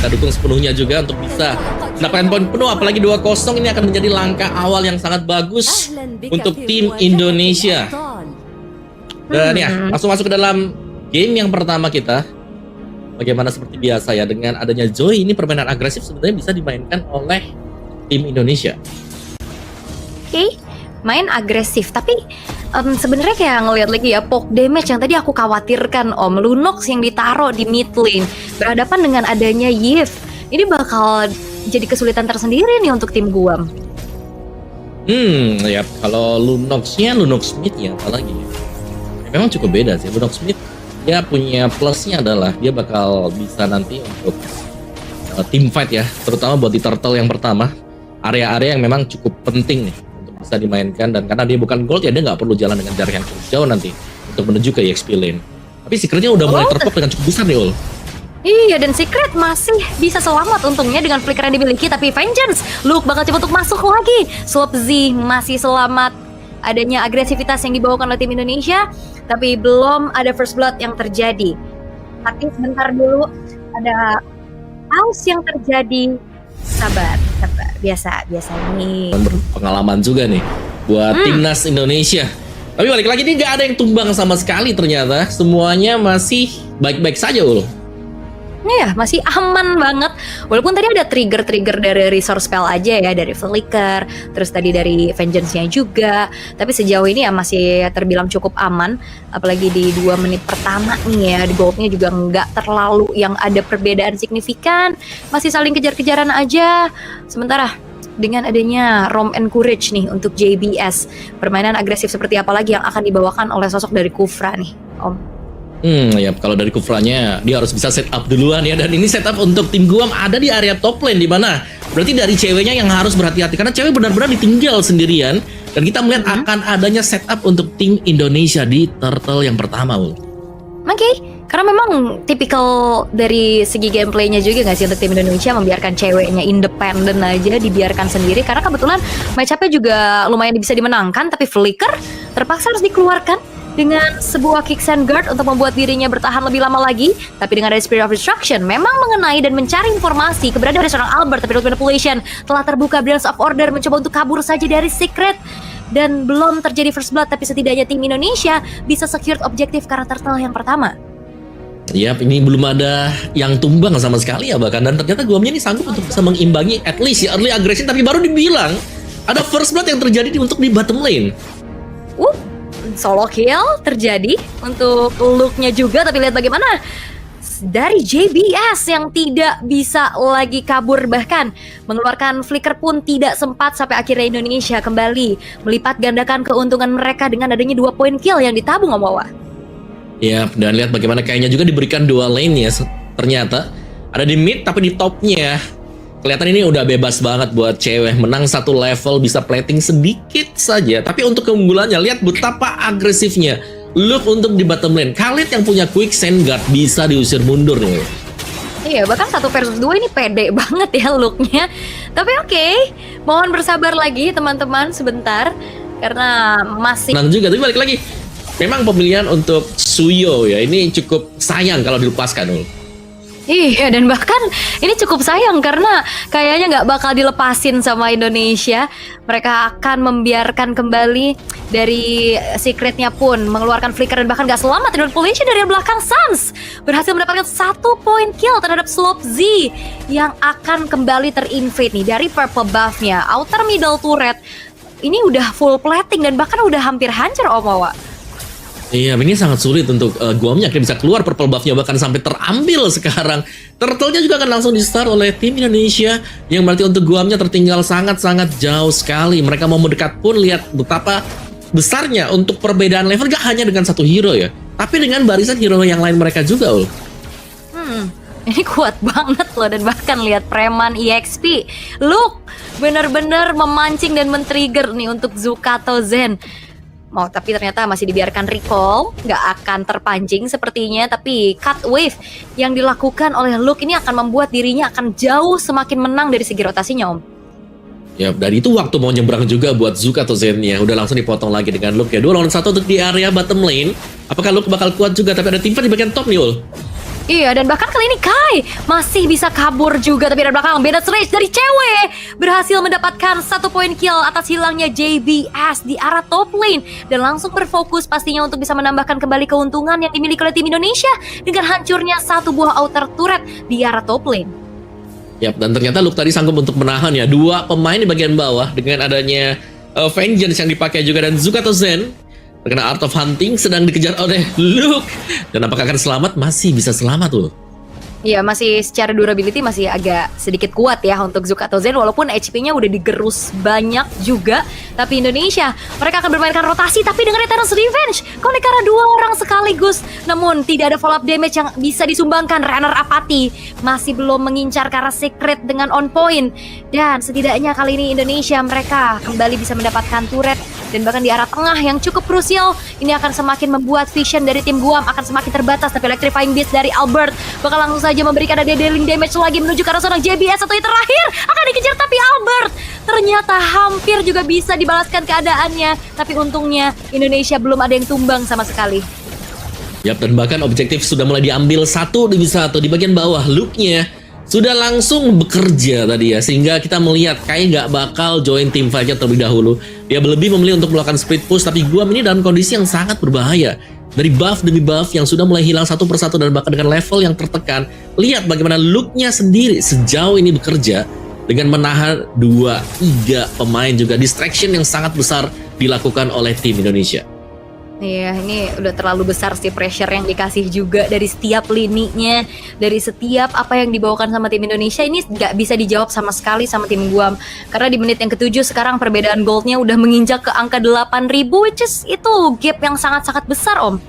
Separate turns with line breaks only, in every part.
Kita dukung sepenuhnya juga untuk bisa mendapatkan poin penuh, apalagi 2-0 ini akan menjadi langkah awal yang sangat bagus untuk tim Indonesia. Dan ya, langsung masuk ke dalam game yang pertama kita. Bagaimana seperti biasa ya, dengan adanya Zoe ini permainan agresif sebenarnya bisa dimainkan oleh tim Indonesia.
Oke, main agresif, tapi sebenarnya kayak ngelihat lagi ya, poke damage yang tadi aku khawatirkan Om, Lunox yang ditaruh di mid lane berhadapan dengan adanya Yves, ini bakal jadi kesulitan tersendiri nih untuk tim Guam.
Ya kalau Lunox-nya Lunox Smith ya, apalagi memang cukup beda sih. Lunox Smith dia punya plusnya adalah dia bakal bisa nanti untuk team fight ya, terutama buat di turtle yang pertama, area-area yang memang cukup penting nih untuk bisa dimainkan, dan karena dia bukan gold ya dia nggak perlu jalan dengan jarak yang cukup jauh nanti untuk menuju ke EXP lane. Tapi secretnya udah mulai terpop dengan cukup besar nih Ul.
Iya, dan Secret masih bisa selamat untungnya dengan flicker yang dimiliki, tapi Vengeance, Luke bakal coba untuk masuk lagi. Swap Z masih selamat. Adanya agresivitas yang dibawakan oleh tim Indonesia, tapi belum ada first blood yang terjadi. Tapi sebentar dulu, ada house yang terjadi. Sabar, biasa ini.
Pengalaman juga nih buat timnas Indonesia. Tapi balik lagi nih, nggak ada yang tumbang sama sekali ternyata. Semuanya masih baik-baik saja Ul.
Iya, masih aman banget. Walaupun tadi ada trigger dari resource spell aja ya, dari Flicker, terus tadi dari Vengeance-nya juga. Tapi sejauh ini ya masih terbilang cukup aman. Apalagi di 2 menit pertama nih ya, di goldnya juga nggak terlalu yang ada perbedaan signifikan. Masih saling kejar-kejaran aja. Sementara dengan adanya Rom and Courage nih untuk JBS, permainan agresif seperti apa lagi yang akan dibawakan oleh sosok dari Kufra nih, Om?
Ya kalau dari Kufranya dia harus bisa setup duluan ya, dan ini setup untuk tim Guam ada di area top lane, di mana berarti dari ceweknya yang harus berhati-hati karena cewek benar-benar ditinggal sendirian, dan kita melihat akan adanya setup untuk tim Indonesia di turtle yang pertama Ul.
Oke, karena memang tipikal dari segi gameplaynya juga nggak sih untuk tim Indonesia membiarkan ceweknya independen aja, dibiarkan sendiri karena kebetulan match-up-nya juga lumayan bisa dimenangkan, tapi Flicker terpaksa harus dikeluarkan dengan sebuah kick sand guard untuk membuat dirinya bertahan lebih lama lagi. Tapi dengan ada Spirit of Destruction memang mengenai dan mencari informasi keberadaan dari seorang Albert, tapi Root Manipulation telah terbuka. Balance of Order mencoba untuk kabur saja dari Secret, dan belum terjadi first blood, tapi setidaknya tim Indonesia bisa secure objektif karakter turtle yang pertama.
Yap, ini belum ada yang tumbang sama sekali ya bahkan, dan ternyata Guamnya ini sanggup untuk bisa mengimbangi at least ya early aggression, tapi baru dibilang ada first blood yang terjadi untuk di bottom lane.
Solo kill terjadi untuk Luke-nya juga, tapi lihat bagaimana dari JBS yang tidak bisa lagi kabur, bahkan mengeluarkan flicker pun tidak sempat sampai akhirnya Indonesia kembali melipat gandakan keuntungan mereka dengan adanya 2 poin kill yang ditabung Om Wawa.
Ya, dan lihat bagaimana kayaknya juga diberikan 2 lane ya, ternyata ada di mid, tapi di topnya kelihatan ini udah bebas banget buat cewek, menang 1 level, bisa plating sedikit saja. Tapi untuk keunggulannya, lihat betapa agresifnya Luke untuk di bottom lane. Khalid yang punya quick sand guard bisa diusir mundur nih.
Iya, bahkan 1 versus 2 ini pede banget ya Luke-nya. Tapi oke, mohon bersabar lagi teman-teman sebentar, karena masih
menang juga, tapi balik lagi, memang pemilihan untuk Suyo ya, ini cukup sayang kalau dilepaskan Ul.
Iya, dan bahkan ini cukup sayang karena kayaknya nggak bakal dilepasin sama Indonesia. Mereka akan membiarkan kembali dari Secretnya pun mengeluarkan flicker, dan bahkan nggak selamat. Manipulation dari belakang Sans berhasil mendapatkan 1 point kill terhadap Slop Z yang akan kembali terinvade nih dari purple buff-nya. Outer middle turret ini udah full plating dan bahkan udah hampir hancur Om Wawa.
Iya, ini sangat sulit untuk Guamnya akhirnya bisa keluar purple buff-nya, bahkan sampai terambil sekarang. Turtle-nya juga akan langsung di-start oleh tim Indonesia, yang berarti untuk Guamnya tertinggal sangat-sangat jauh sekali. Mereka mau mendekat pun lihat betapa besarnya untuk perbedaan level, gak hanya dengan 1 hero ya, tapi dengan barisan hero yang lain mereka juga Ul.
Ini kuat banget loh, dan bahkan lihat preman EXP Luke bener-bener memancing dan men-trigger nih untuk Zukato Zen. Tapi ternyata masih dibiarkan recall, nggak akan terpancing sepertinya. Tapi cut wave yang dilakukan oleh Luke ini akan membuat dirinya akan jauh semakin menang dari segi rotasinya Om.
Ya, dari itu waktu mau nyebrang juga buat Zuka atau Zen-nya udah langsung dipotong lagi dengan Luke ya. 2 lawan 1 untuk di area bottom lane. Apakah Luke bakal kuat juga? Tapi ada tim fight di bagian top nih Ul.
Iya, dan bahkan kali ini Kai masih bisa kabur juga, tapi dari belakang Bandit Rage dari cewek berhasil mendapatkan 1 poin kill atas hilangnya JBS di arah top lane dan langsung berfokus pastinya untuk bisa menambahkan kembali keuntungan yang dimiliki oleh tim Indonesia dengan hancurnya 1 buah outer turret di arah top lane.
Yap, dan ternyata Luke tadi sanggup untuk menahan ya 2 pemain di bagian bawah dengan adanya Vengeance yang dipakai juga, dan Zukato Zen terkena Art of Hunting sedang dikejar oleh Luke. Dan apakah akan selamat? Masih bisa selamat loh.
Iya, masih secara durability masih agak sedikit kuat ya untuk Zukato Zen, walaupun HP-nya udah digerus banyak juga. Tapi Indonesia, mereka akan bermainkan rotasi tapi dengan Eternal's Revenge karena 2 orang sekaligus. Namun tidak ada follow up damage yang bisa disumbangkan. Runner Apathy masih belum mengincar ke arah Secret dengan on point. Dan setidaknya kali ini Indonesia mereka kembali bisa mendapatkan turret dan bahkan di arah tengah yang cukup krusial. Ini akan semakin membuat vision dari tim Guam akan semakin terbatas, tapi Electrifying Beast dari Albert bakal langsung saja memberikan ada dealing damage lagi menuju ke arah seorang JBS. Atau yang terakhir akan dikejar, tapi Albert ternyata hampir juga bisa dibalaskan keadaannya, tapi untungnya Indonesia belum ada yang tumbang sama sekali.
Yap, dan bahkan objektif sudah mulai diambil 1 di bagian bawah. Luke-nya sudah langsung bekerja tadi ya, sehingga kita melihat kayak nggak bakal join tim fight-nya terlebih dahulu. Dia lebih memilih untuk melakukan split push, tapi Guam ini dalam kondisi yang sangat berbahaya. Dari buff demi buff yang sudah mulai hilang satu persatu dan bahkan dengan level yang tertekan. Lihat bagaimana Luke-nya sendiri sejauh ini bekerja dengan menahan 2-3 pemain juga. Distraction yang sangat besar dilakukan oleh tim Indonesia.
Iya, ini udah terlalu besar sih pressure yang dikasih juga dari setiap lininya, dari setiap apa yang dibawakan sama tim Indonesia. Ini nggak bisa dijawab sama sekali sama tim Guam. Karena di menit yang ke-7 sekarang perbedaan goldnya udah menginjak ke angka 8.000, which is itu gap yang sangat-sangat besar, Om.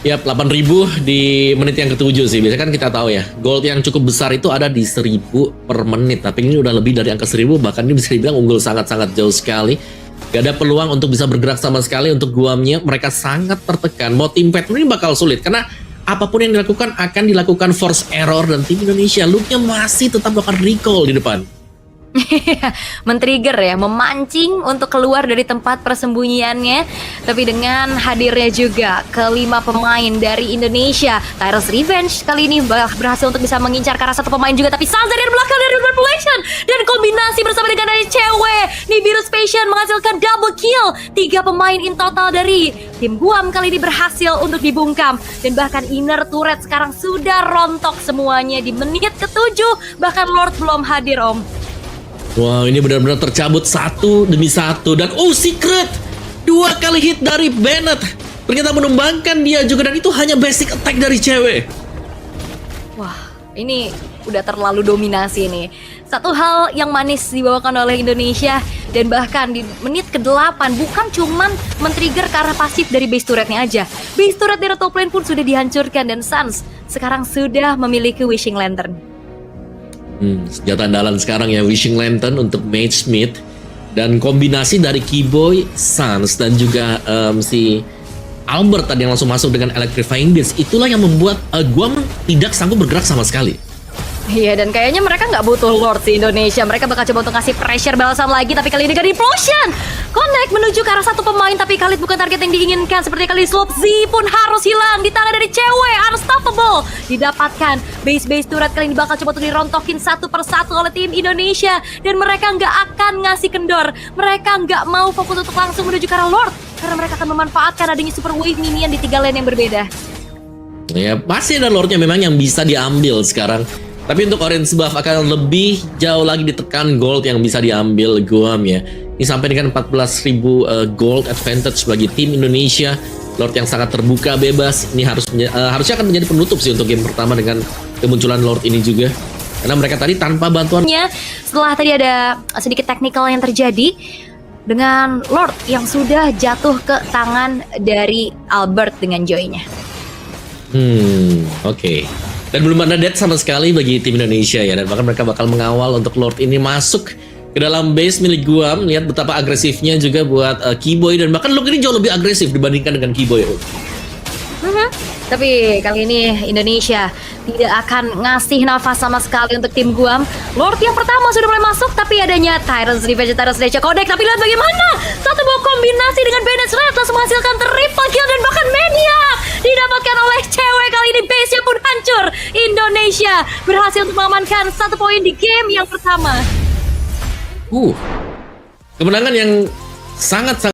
Yap, 8.000 di menit yang ke-7 sih. Biasanya kan kita tahu ya, gold yang cukup besar itu ada di 1.000 per menit. Tapi ini udah lebih dari angka 1.000, bahkan ini bisa dibilang unggul sangat-sangat jauh sekali. Gak ada peluang untuk bisa bergerak sama sekali untuk Guamnya. Mereka sangat tertekan. Mau tim fight ini bakal sulit karena apapun yang dilakukan akan dilakukan force error, dan tim Indonesia Luke-nya masih tetap melakukan recall di depan. Men-trigger ya, memancing untuk keluar dari tempat persembunyiannya. Tapi dengan hadirnya juga kelima pemain dari Indonesia, Tyrus Revenge kali ini berhasil untuk bisa mengincar ke arah 1 pemain juga. Tapi Sansa dari belakang dari Revelation dan kombinasi bersama dengan dari cewek Nibiru's Passion menghasilkan double kill. 3 pemain in total dari tim Guam kali ini berhasil untuk dibungkam. Dan bahkan inner turret sekarang sudah rontok semuanya di menit ke-7. Bahkan Lord belum hadir, Om. Wow, ini benar-benar tercabut 1 demi 1. Dan Secret 2 kali hit dari Bennett ternyata menumbangkan dia juga, dan itu hanya basic attack dari cewek.
Wah, ini udah terlalu dominasi nih. Satu hal yang manis dibawakan oleh Indonesia, dan bahkan di menit ke-8 bukan cuman men-trigger ke arah pasif dari base turretnya aja. Base turret dari top lane pun sudah dihancurkan, dan Suns sekarang sudah memiliki Wishing Lantern.
Senjata andalan sekarang ya, Wishing Lantern untuk Mage Smith. Dan kombinasi dari Keyboy, Suns, dan juga si Albert tadi yang langsung masuk dengan Electrifying Beast, itulah yang membuat Guam tidak sanggup bergerak sama sekali.
Iya, dan kayaknya mereka nggak butuh Lord di Indonesia. Mereka bakal coba untuk ngasih pressure balasan lagi, tapi kali ini dengan implosion. Connect menuju ke arah 1 pemain, tapi Khalid bukan target yang diinginkan. Seperti kali Slope Z pun harus hilang di tangan dari cewek. Unstoppable didapatkan. Base turret kali ini bakal coba untuk dirontokin 1 persatu oleh tim Indonesia. Dan mereka nggak akan ngasih kendor. Mereka nggak mau fokus untuk langsung menuju ke arah Lord, karena mereka akan memanfaatkan adanya super wave minion di 3 lane yang berbeda.
Ya, pasti ada Lordnya memang yang bisa diambil sekarang. Tapi untuk orange buff akan lebih jauh lagi ditekan gold yang bisa diambil Guam ya. Ini sampai dengan 14.000 gold advantage bagi tim Indonesia. Lord yang sangat terbuka bebas. Ini harusnya akan menjadi penutup sih untuk game pertama dengan kemunculan Lord ini juga. Karena mereka tadi tanpa bantuannya.
Setelah tadi ada sedikit technical yang terjadi dengan Lord yang sudah jatuh ke tangan dari Albert dengan Joy-nya.
Oke. Dan belum ada death sama sekali bagi tim Indonesia ya. Dan bahkan mereka bakal mengawal untuk Lord ini masuk ke dalam base milik Guam. Lihat betapa agresifnya juga buat Keyboy. Dan bahkan Luke ini jauh lebih agresif dibandingkan dengan Keyboy.
Tapi kali ini Indonesia tidak akan ngasih nafas sama sekali untuk tim Guam. Lord yang pertama sudah mulai masuk, tapi adanya Tyrant's Revenge, Tyrant's Rage Codec. Tapi lihat bagaimana satu buah kombinasi dengan Bennett Red langsung menghasilkan triple kill dan bahkan Maniac didapatkan oleh cewek. Kali ini base-nya pun hancur. Indonesia berhasil untuk mengamankan 1 poin di game yang pertama.
Kemenangan yang sangat